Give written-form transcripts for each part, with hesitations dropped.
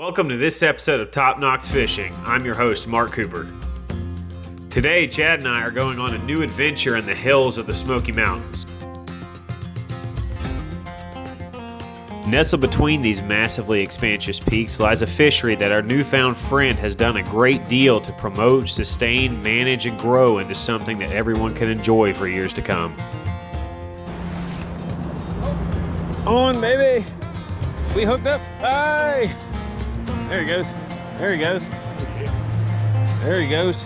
Welcome to this episode of Top Knox Fishing. I'm your host, Mark Cooper. Today, Chad and I are going on a new adventure in the hills of the Smoky Mountains. Nestled between these massively expansive peaks lies a fishery that our newfound friend has done a great deal to promote, sustain, manage, and grow into something that everyone can enjoy for years to come. On, baby! We hooked up. Hi! There he goes. There he goes. There he goes.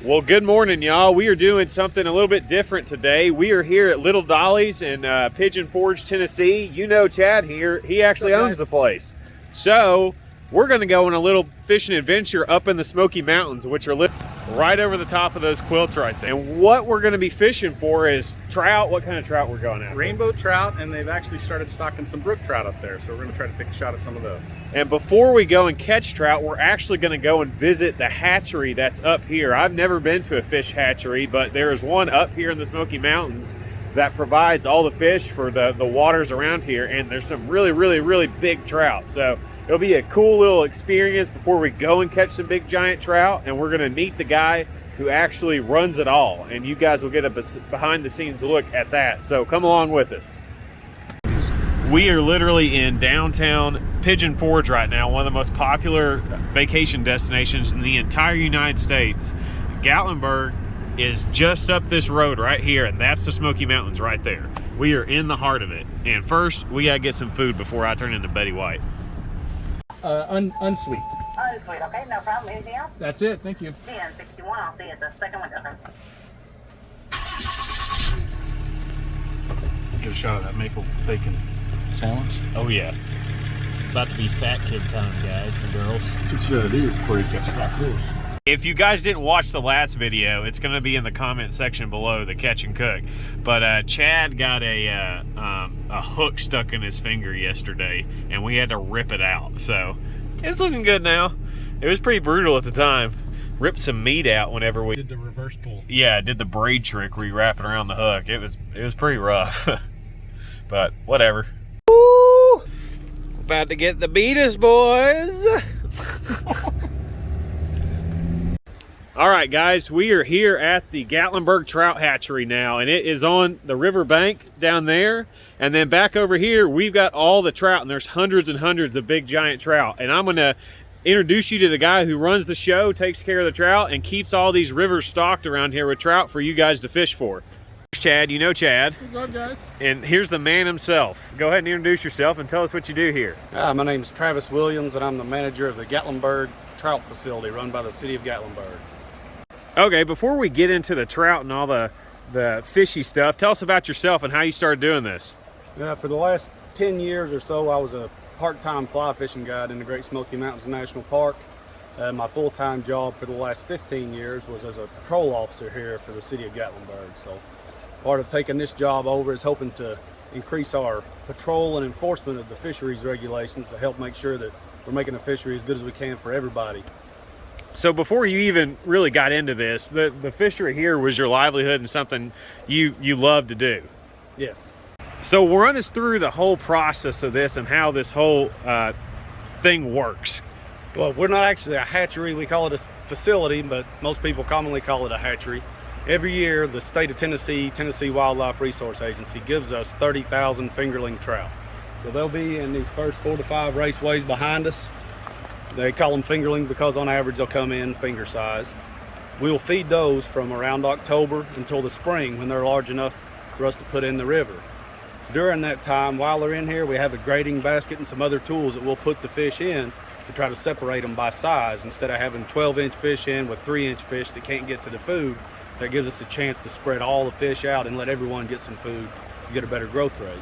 Well, good morning, y'all. We are doing something a little bit different today. We are here at Little Dolly's in Pigeon Forge, Tennessee. You know Chad here. He actually owns the place. So we're going to go on a little fishing adventure up in the Smoky Mountains, which are right over the top of those quilts right there. And what we're going to be fishing for is trout. What kind of trout we're going after? Rainbow trout, and they've actually started stocking some brook trout up there, so we're going to try to take a shot at some of those. And before we go and catch trout, we're actually going to go and visit the hatchery that's up here. I've never been to a fish hatchery, but there is one up here in the Smoky Mountains that provides all the fish for the waters around here, and there's some really big trout. So it'll be a cool little experience before we go and catch some big giant trout, and we're gonna meet the guy who actually runs it all, and you guys will get a behind the scenes look at that. So come along with us. We are literally in downtown Pigeon Forge right now, one of the most popular vacation destinations in the entire United States. Gatlinburg is just up this road right here, and that's the Smoky Mountains right there. We are in the heart of it. And first, we gotta get some food before I turn into Betty White. Unsweet. Unsweet, okay, no problem. Anything else? That's it, thank you. 1061, I'll see you at the second window. Get a shot of that maple bacon sandwich. Oh yeah. About to be fat kid time, guys and girls. That's what you gotta do before you catch fat fish. If you guys didn't watch the last video, it's going to be in the comment section below, the catch and cook. But Chad got a hook stuck in his finger yesterday, and we had to rip it out. So it's looking good now. It was pretty brutal at the time. Ripped some meat out whenever we did the reverse pull. Yeah, did the braid trick where you wrap it around the hook. It was pretty rough, but whatever. Woo! About to get the beatus, boys. All right, guys, we are here at the Gatlinburg Trout Hatchery now, and it is on the river bank down there. And then back over here, we've got all the trout, and there's hundreds and hundreds of big giant trout. And I'm gonna introduce you to the guy who runs the show, takes care of the trout, and keeps all these rivers stocked around here with trout for you guys to fish for. Here's Chad, you know Chad. What's up, guys? And here's the man himself. Go ahead and introduce yourself and tell us what you do here. My name is Travis Williams, and I'm the manager of the Gatlinburg Trout Facility run by the city of Gatlinburg. Okay, before we get into the trout and all the fishy stuff, tell us about yourself and how you started doing this. For the last 10 years or so, I was a part-time fly fishing guide in the Great Smoky Mountains National Park. My full-time job for the last 15 years was as a patrol officer here for the city of Gatlinburg. So part of taking this job over is hoping to increase our patrol and enforcement of the fisheries regulations to help make sure that we're making the fishery as good as we can for everybody. So before you even really got into this, the fishery here was your livelihood and something you love to do. Yes. So run us through the whole process of this and how this whole thing works. Well, we're not actually a hatchery. We call it a facility, but most people commonly call it a hatchery. Every year, the state of Tennessee Wildlife Resource Agency gives us 30,000 fingerling trout. So they'll be in these first 4 to 5 raceways behind us. They call them fingerling because on average they'll come in finger size. We'll feed those from around October until the spring when they're large enough for us to put in the river. During that time, while they're in here, we have a grading basket and some other tools that we'll put the fish in to try to separate them by size. Instead of having 12-inch fish in with 3-inch fish that can't get to the food, that gives us a chance to spread all the fish out and let everyone get some food to get a better growth rate.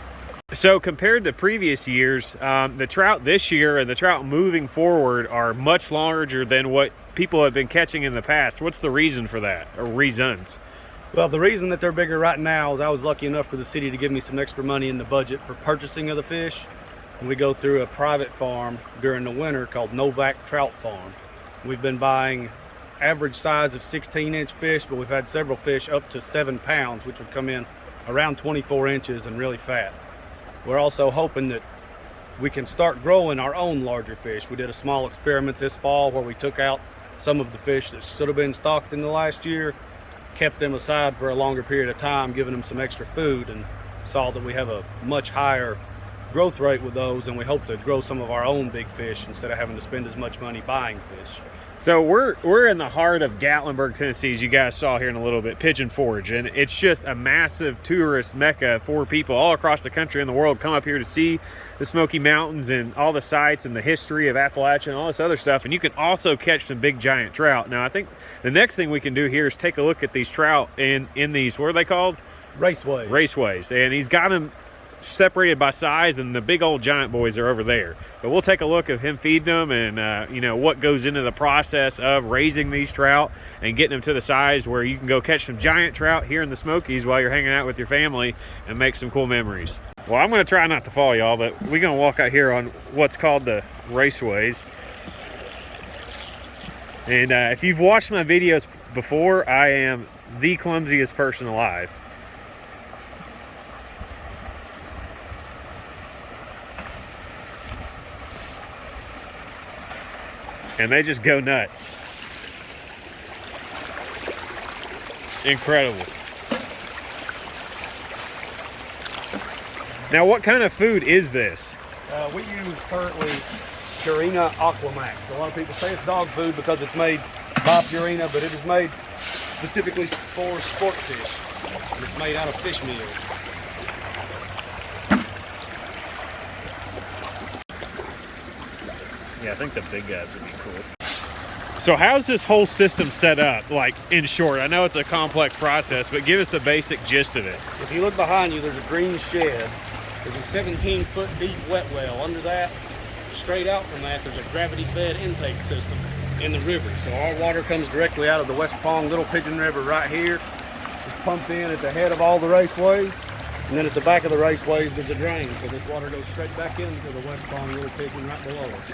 So compared to previous years, the trout this year and the trout moving forward are much larger than what people have been catching in the past. What's the reason for that, or reasons? Well, the reason that they're bigger right now is I was lucky enough for the city to give me some extra money in the budget for purchasing of the fish. And we go through a private farm during the winter called Novak Trout Farm. We've been buying average size of 16-inch fish, but we've had several fish up to 7 pounds, which would come in around 24 inches and really fat. We're also hoping that we can start growing our own larger fish. We did a small experiment this fall where we took out some of the fish that should have been stocked in the last year, kept them aside for a longer period of time, giving them some extra food, and saw that we have a much higher growth rate with those, and we hope to grow some of our own big fish instead of having to spend as much money buying fish. So we're in the heart of Gatlinburg, Tennessee, as you guys saw here in a little bit, Pigeon Forge, and it's just a massive tourist mecca for people all across the country and the world come up here to see the Smoky Mountains and all the sites and the history of Appalachia and all this other stuff. And you can also catch some big giant trout. Now I think the next thing we can do here is take a look at these trout in these, what are they called? Raceways. Raceways. And he's got them separated by size, and the big old giant boys are over there. But we'll take a look at him feeding them and you know, what goes into the process of raising these trout and getting them to the size where you can go catch some giant trout here in the Smokies while you're hanging out with your family and make some cool memories. Well, I'm going to try not to fall, y'all, but we're going to walk out here on what's called the Raceways. And if you've watched my videos before, I am the clumsiest person alive. And they just go nuts. Incredible. Now, what kind of food is this? We use currently Purina Aquamax. A lot of people say it's dog food because it's made by Purina, but it is made specifically for sport fish. And it's made out of fish meal. Yeah, I think the big guys would be cool. So how's this whole system set up, like, in short? I know it's a complex process, but give us the basic gist of it. If you look behind you, there's a green shed. There's a 17-foot deep wet well. Under that, straight out from that, there's a gravity-fed intake system in the river. So our water comes directly out of the West Pong Little Pigeon River right here. It's pumped in at the head of all the raceways. And then at the back of the raceways, there's a drain. So this water goes straight back into the West Pong Little Pigeon right below us.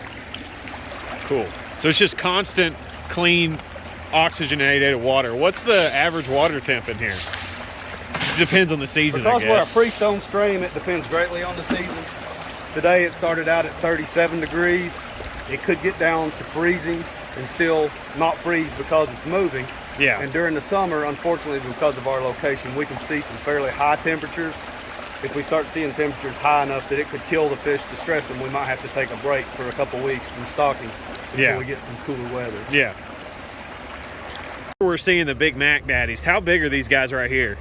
Cool. So it's just constant, clean, oxygenated water. What's the average water temp in here? It depends on the season, Because I we're a guess. pre-stone stream, it depends greatly on the season. Today it started out at 37 degrees. It could get down to freezing and still not freeze because it's moving. Yeah. And during the summer, unfortunately, because of our location, we can see some fairly high temperatures. If we start seeing temperatures high enough that it could kill the fish to stress them, we might have to take a break for a couple weeks from stocking until we get some cooler weather. Yeah. We're seeing the big Mac Daddies. How big are these guys right here?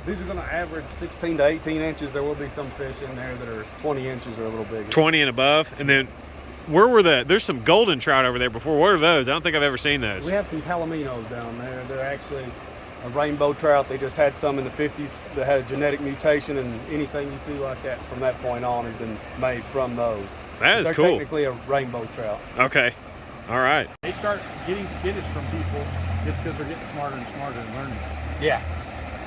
These are going to average 16 to 18 inches. There will be some fish in there that are 20 inches or a little bigger. 20 and above. And then where were there's some golden trout over there before. What are those? I don't think I've ever seen those. We have some palominos down there. They're actually a rainbow trout. They just had some in the 50s that had a genetic mutation, and anything you see like that from that point on has been made from those. That is They're cool. technically a rainbow trout. Okay. All right. They start getting skittish from people just because they're getting smarter and smarter and learning. Yeah.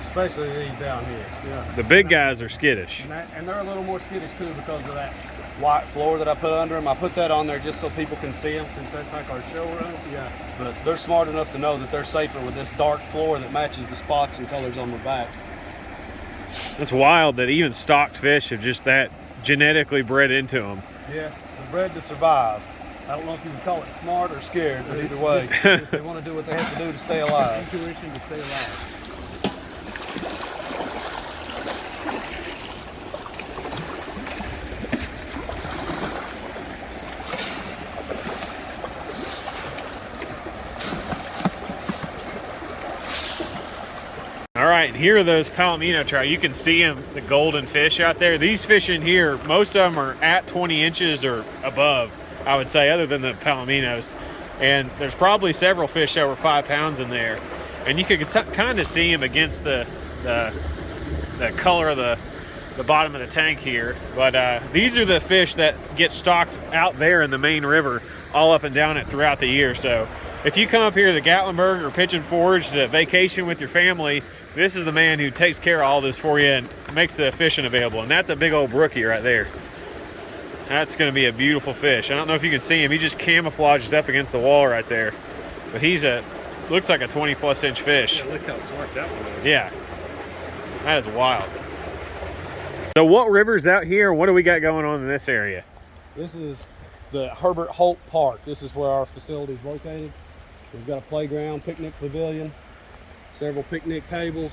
Especially these down here. Yeah. The big guys are skittish. And they're a little more skittish too because of that white floor that I put under them. I put that on there just so people can see them, since that's like our showroom. Yeah. But they're smart enough to know that they're safer with this dark floor that matches the spots and colors on the back. It's wild that even stocked fish have just that genetically bred into them. Yeah, they're bred to survive. I don't know if you would call it smart or scared, but either way, they want to do what they have to do to stay alive. Intuition to stay alive. All right, here are those palomino trout. You can see them, the golden fish out there. These fish in here, most of them are at 20 inches or above, I would say, other than the palominos. And there's probably several fish over 5 pounds in there. And you can kind of see them against the color of the bottom of the tank here. But these are the fish that get stocked out there in the main river all up and down it throughout the year. So if you come up here to Gatlinburg or Pigeon Forge to vacation with your family, this is the man who takes care of all this for you and makes the fishing available. And that's a big old brookie right there. That's going to be a beautiful fish. I don't know if you can see him. He just camouflages up against the wall right there. But he's looks like a 20-plus inch fish. Yeah, look how smart that one is. Yeah. That is wild. So what river's out here? What do we got going on in this area? This is the Herbert Holt Park. This is where our facility is located. We've got a playground, picnic pavilion, several picnic tables.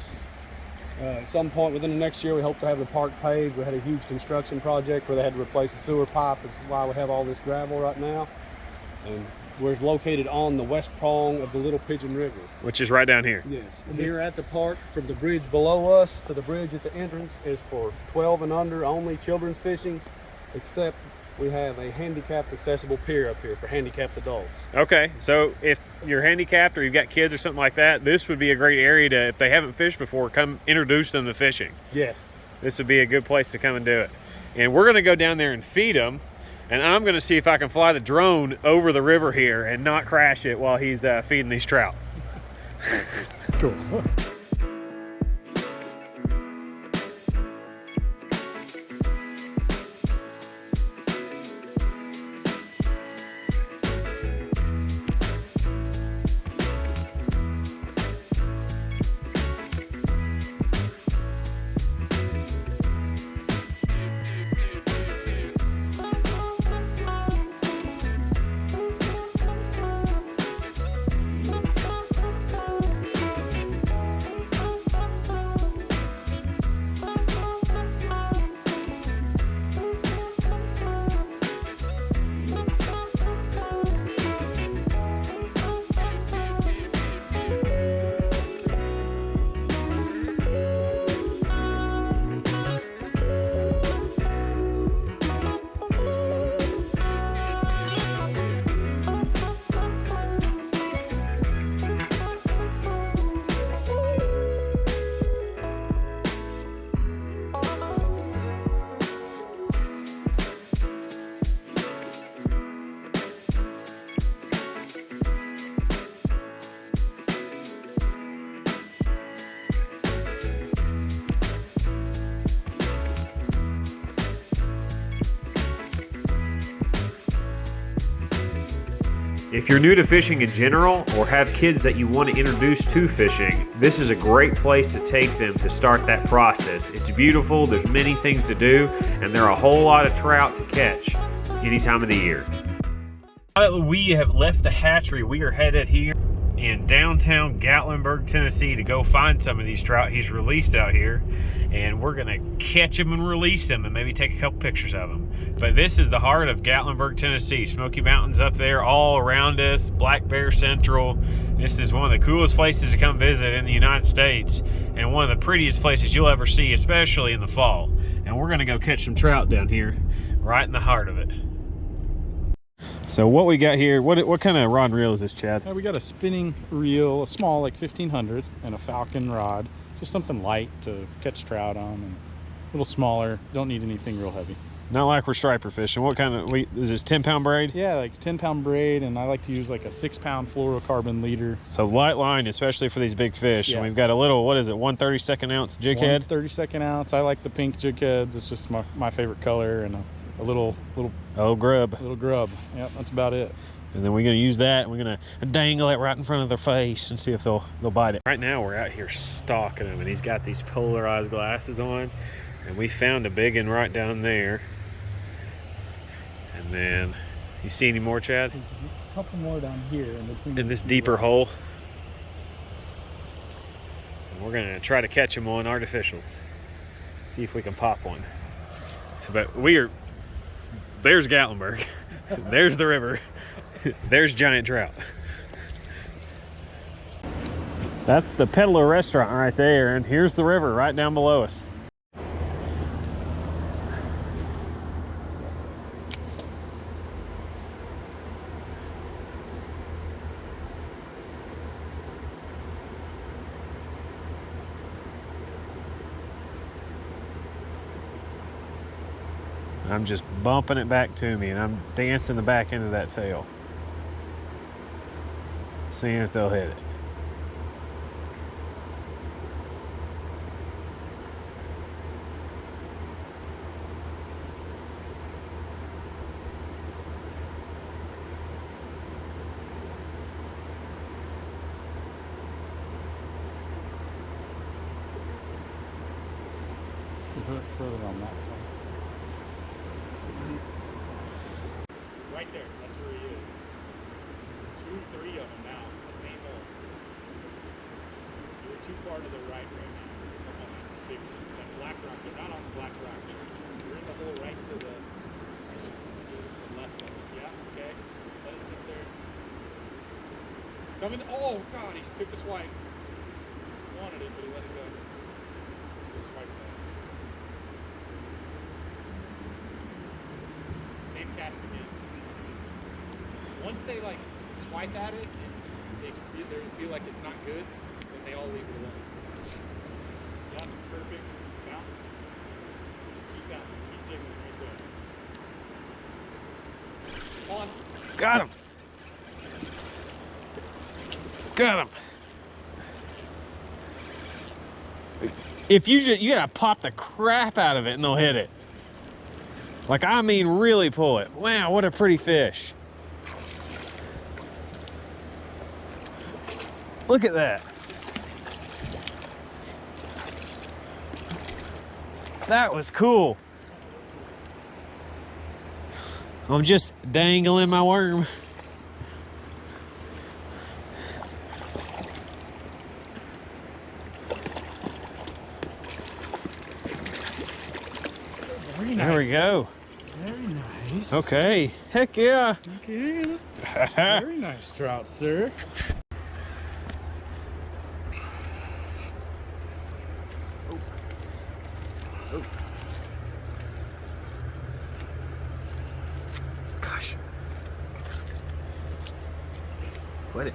At some point within the next year, we hope to have the park paved. We had a huge construction project where they had to replace the sewer pipe. That's why we have all this gravel right now. And we're located on the west prong of the Little Pigeon River. Which is right down here. Yes. And here at the park, from the bridge below us to the bridge at the entrance, is for 12 and under only children's fishing, except we have a handicapped accessible pier up here for handicapped adults. Okay, so if you're handicapped or you've got kids or something like that, this would be a great area to, if they haven't fished before, come introduce them to fishing. Yes. This would be a good place to come and do it. And we're gonna go down there and feed them, and I'm gonna see if I can fly the drone over the river here and not crash it while he's feeding these trout. Cool. If you're new to fishing in general or have kids that you want to introduce to fishing, this is a great place to take them to start that process. It's beautiful, there's many things to do, and there are a whole lot of trout to catch any time of the year. We have left the hatchery. We are headed here in downtown Gatlinburg, Tennessee to go find some of these trout he's released out here, and we're gonna catch them and release them and maybe take a couple pictures of them. But this is the heart of Gatlinburg, Tennessee. Smoky Mountains up there all around us, Black Bear Central. This is one of the coolest places to come visit in the United States, and one of the prettiest places you'll ever see, especially in the fall. And we're gonna go catch some trout down here, right in the heart of it. So what we got here, what kind of rod and reel is this, Chad? We got a spinning reel, a small like 1500, and a Falcon rod. Just something light to catch trout on, and a little smaller. Don't need anything real heavy. Not like we're striper fishing. What kind of, is this 10-pound braid? Yeah, like 10-pound braid, and I like to use like a 6-pound fluorocarbon leader. So light line, especially for these big fish. Yeah. And we've got a little, what is it, 1/32 ounce jig head? 1/32 ounce. I like the pink jig heads. It's just my favorite color, and a little grub. Little grub. Yep, that's about it. And then we're gonna use that, and we're gonna dangle it right in front of their face and see if they'll bite it. Right now we're out here stalking him, and he's got these polarized glasses on, and we found a big one right down there. And then, you see any more, Chad? There's a couple more down here in between. In this deeper hole. And we're gonna try to catch them on artificials. See if we can pop one. But there's Gatlinburg. There's the river. There's giant trout. That's the Peddler restaurant right there, and here's the river right down below us. I'm just bumping it back to me, and I'm dancing the back end of that tail, seeing if they'll hit it. further on that side. Right there, that's where he is. 2, 3 of them now, the same hole. You're too far to the right now. Up on that black rock. They're not on the black rock. You're in the hole right to the left of it. Yeah, okay. Let it sit there. Coming. Oh God, he took a swipe. Wanted it, but he let it go. Just swipe that. Same cast again. Once they like swipe at it and they feel like it's not good, then they all leave it alone. Yeah, perfect. Bounce. Just keep bouncing. Keep jiggling right there. On. Got him. Got him. If you gotta pop the crap out of it and they'll hit it. Like, I mean, really pull it. Wow, what a pretty fish. Look at that. That was cool. I'm just dangling my worm. Very nice. There we go. Very nice. Okay. Heck yeah. Okay. Very nice trout, sir. Gosh. Quit it.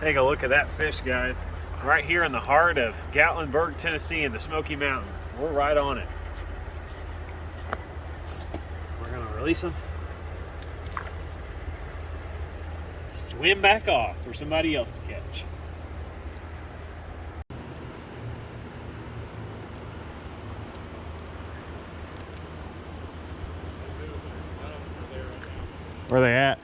Take a look at that fish, guys. Right here in the heart of Gatlinburg, Tennessee, in the Smoky Mountains. We're right on it. We're gonna release him. Swim back off for somebody else to catch. Where are they at?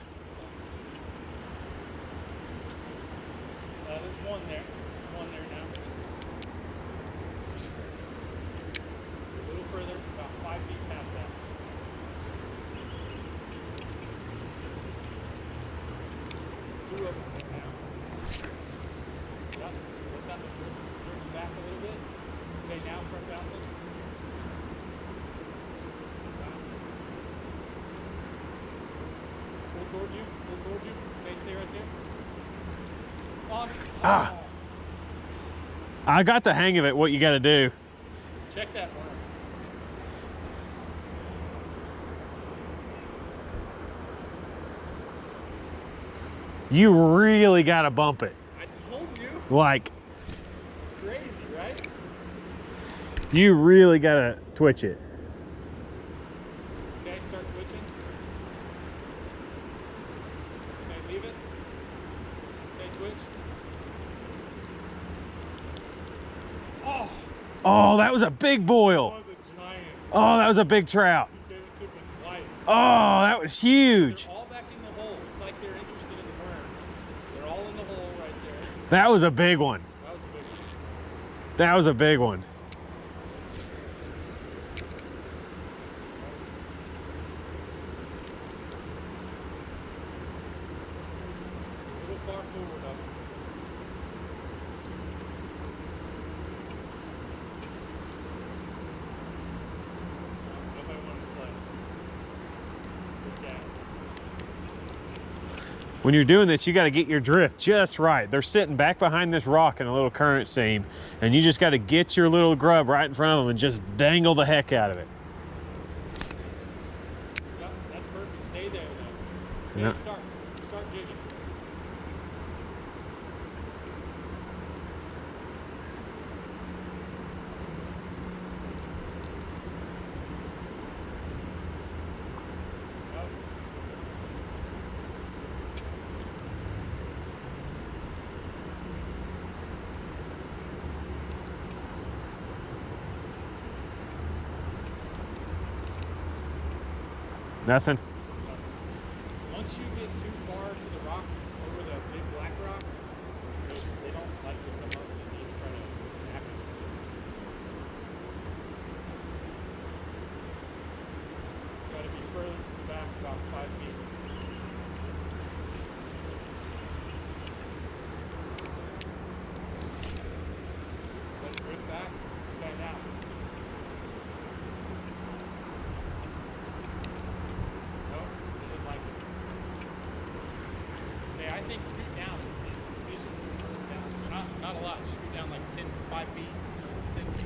There's one there. One there now. A little further, about 5 feet past that. Two of them now. Yep. Let that drift back a little bit. Okay, now start bouncing. Bounce. Pull towards you. Pull towards you. Okay, stay right there. On. Ah. I got the hang of it, what you gotta do. Check that worm. You really gotta bump it. I told you. Like, Crazy, right? you really gotta twitch it. Okay, start twitching. Okay, leave it. Okay, twitch. Oh, Oh, that was a big boil. that was a giant. Oh, that was a big trout. He took a swipe. Oh, that was huge. They're all back in the hole. It's like they're interested in the worm. They're all in the hole right there. That was a big one. That was a big one. That was a big one. A little far forward of them. Nobody wanted to play. Good gas. When you're doing this, you got to get your drift just right. They're sitting back behind this rock in a little current seam, and you just got to get your little grub right in front of them and just dangle the heck out of it. Yep, that's perfect. Stay there though. Yeah. Okay, start jigging. Yep. Nothing. Once you get too far to the rock, over the big black rock, they don't like to come up and you try to think scoot down is down. Not a lot. Just scoot down like 5 feet, 10 feet.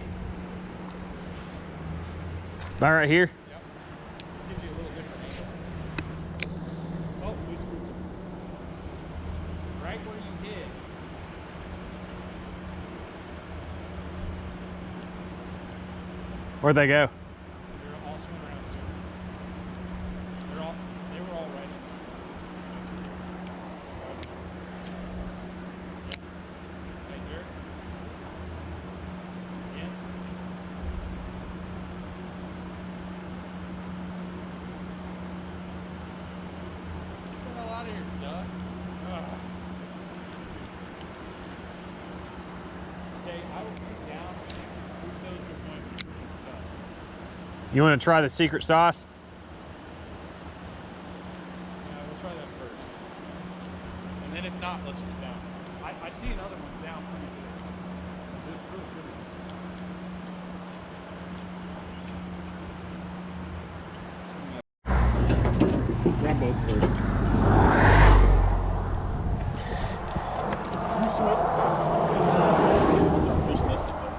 About right here? Yep. Just gives you a little different angle. Oh, we screwed it. Right where you hit. Where'd they go? They're all swim around circles. They were all right in there. Hey, Jared. Again. Get the hell out of here, duck. Okay, I will scoot down and scoot those to a point. You want to try the secret sauce? Yeah, we'll try that first. And then if not, let's scoot down. I see another one down pretty good. It's really pretty. Grab both first.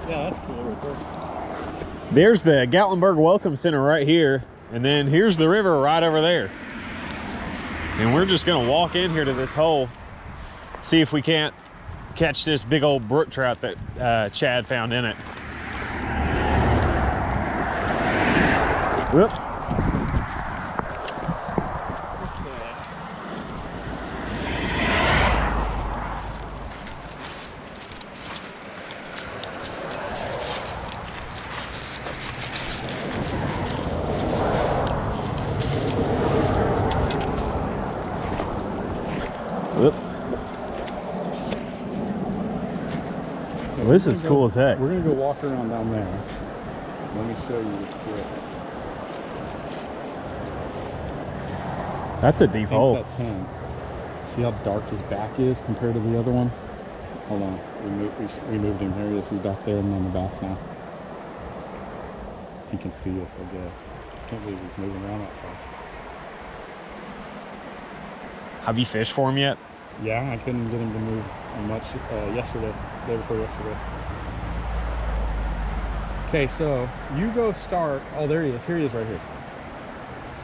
Yeah, that's cool right there. There's the Gatlinburg Welcome Center right here, and then here's the river right over there. And we're just gonna walk in here to this hole, see if we can't catch this big old brook trout that Chad found in it. Whoop. Whoop. Well, this is cool as heck. We're gonna go walk around down there. Let me show you this trick. That's a deep hole. That's him. See how dark his back is compared to the other one? Hold on. We moved him. Here he is. He's back there and on the back now. He can see us, I guess. Can't believe he's moving around that fast. Have you fished for him yet? Yeah, I couldn't get him to move much yesterday, day before yesterday. Okay, so you go start. Oh, there he is. Here he is right here.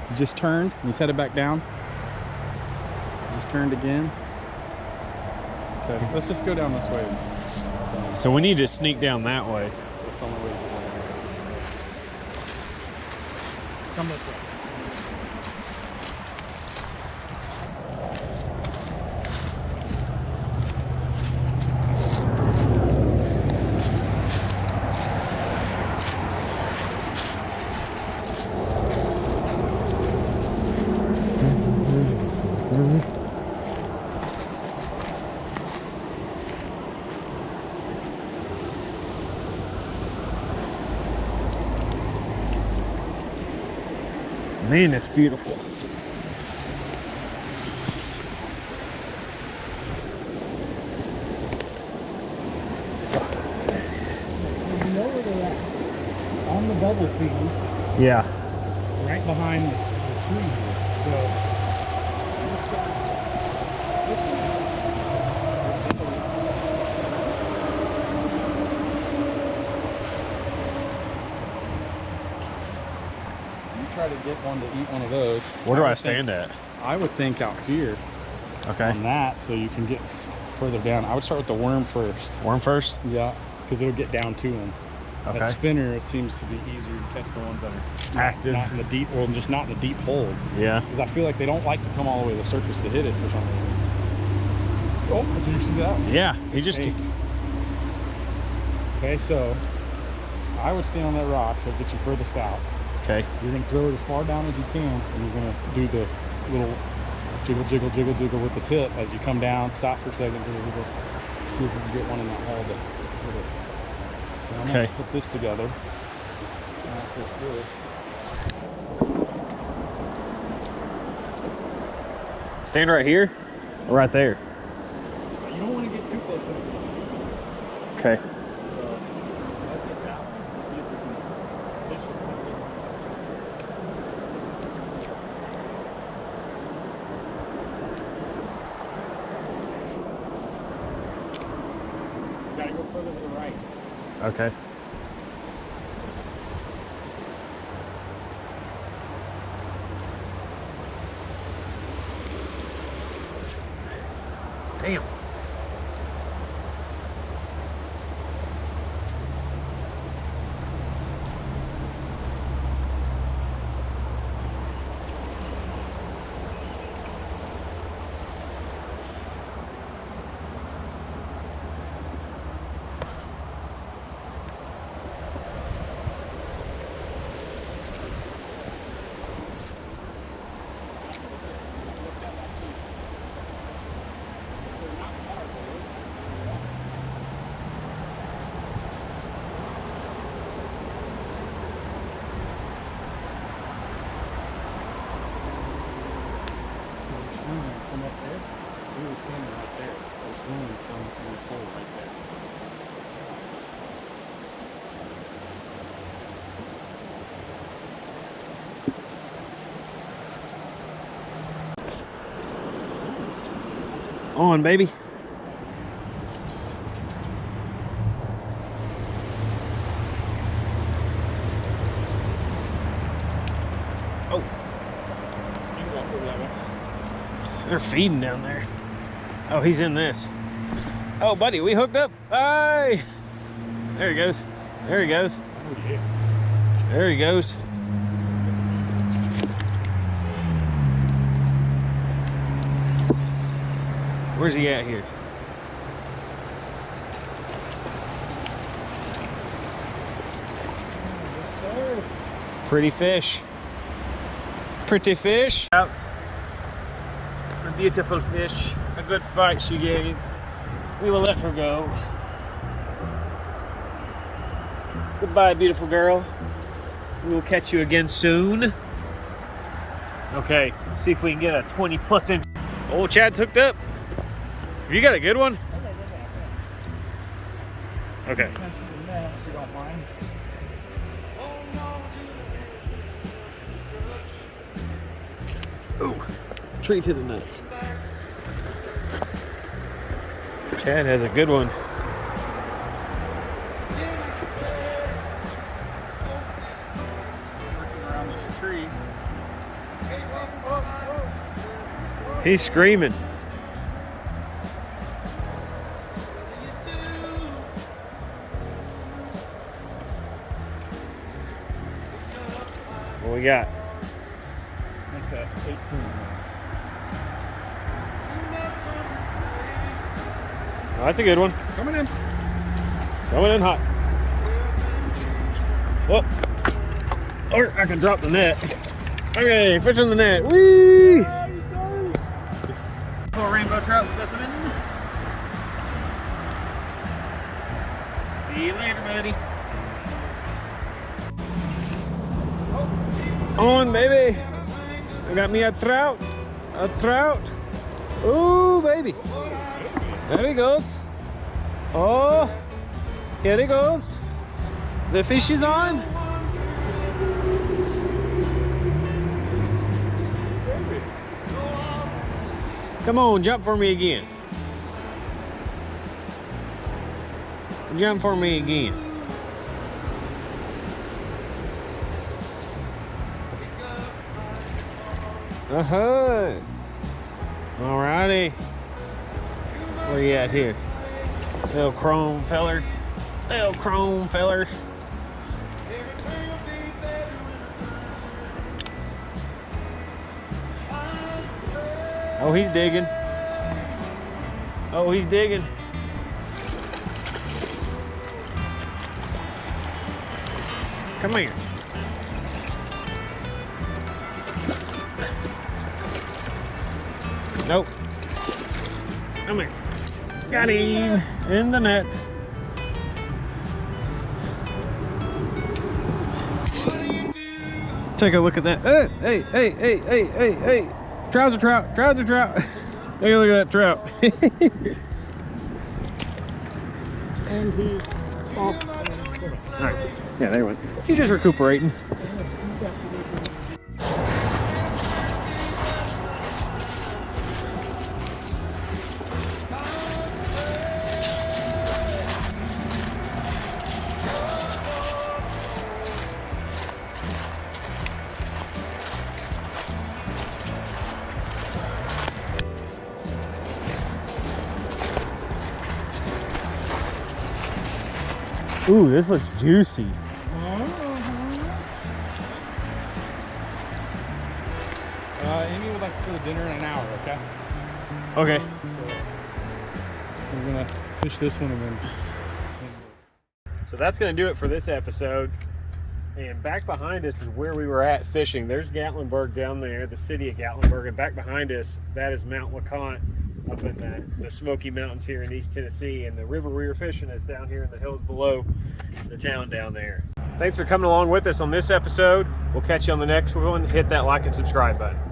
He just turned and he's headed back down. Just turned again. Okay, let's just go down this way. So we need to sneak down that way. That's the only way to go. Come this way. Man, it's beautiful. You know where they're at? On the bubble scene, Yeah. right behind the tree here. Try to get one to eat one of those. Where do I stand at? I would think out here Okay. on that, so you can get further down. I would start with the worm first. Worm first? Yeah, because it'll get down to them. Okay. That spinner, it seems to be easier to catch the ones that are Active. not in the deep, well, just not in the deep holes. Yeah. Because I feel like they don't like to come all the way to the surface to hit it for some reason. Oh, did you see that? Yeah. He just. Hey. Okay, so I would stand on that rock, so it'll get you furthest out. Okay. You're going to throw it as far down as you can, and you're going to do the little jiggle, jiggle, jiggle, jiggle with the tip as you come down. Stop for a second. See if you can get one in that hole. I'm Okay. going to put this together. Stand right here or right there? You don't want to get too close to it. Okay. gotta go further to the right. Okay. Damn. From up there, we were standing right there. There's swimming some in this hole right there. On, baby. You can walk over that way. They're feeding down there. Oh, he's in this. Oh, buddy, we hooked up. Hey! There he goes. There he goes. Oh, yeah. There he goes. Where's he at here? Pretty fish. Pretty fish. Out. A beautiful fish. A good fight she gave. We will let her go. Goodbye, beautiful girl. We will catch you again soon. Okay, let's see if we can get a 20+ inch. Oh, Chad's hooked up. You got a good one? Okay. If you don't mind. Ooh, tree to the nuts. Chad has a good one. Working around this tree. He's screaming. What we got? Make that 18. Oh, that's a good one. Coming in. Coming in hot. Whoop. Or I can drop the net. Okay, fish in the net. Whee! Full rainbow trout specimen. See you later, buddy. On, baby. I got me a trout. A trout. Ooh, baby. There he goes. Oh, here he goes. The fish is on. Come on, jump for me again. Jump for me again. Uh-huh. Alrighty. Where you at here? Little chrome feller. Little chrome feller. Oh, he's digging. Oh, he's digging. Come here. Nope. Come here. Got him in the net. Take a look at that. Hey, hey, hey, hey, hey, hey. Trouser trout, trouser trout. Take a look at that trout. And he's off. All right. Yeah, there he went. He's just recuperating. Ooh, this looks juicy. Amy would like to go to dinner in an hour, okay? Okay. So we're gonna fish this one and then. So that's going to do it for this episode. And back behind us is where we were at fishing. There's Gatlinburg down there, the city of Gatlinburg. And back behind us, that is Mount LeConte up in the Smoky Mountains here in East Tennessee. And the river we were fishing is down here in the hills below the town down there. Thanks for coming along with us on this episode. We'll catch you on the next one. Hit that like and subscribe button.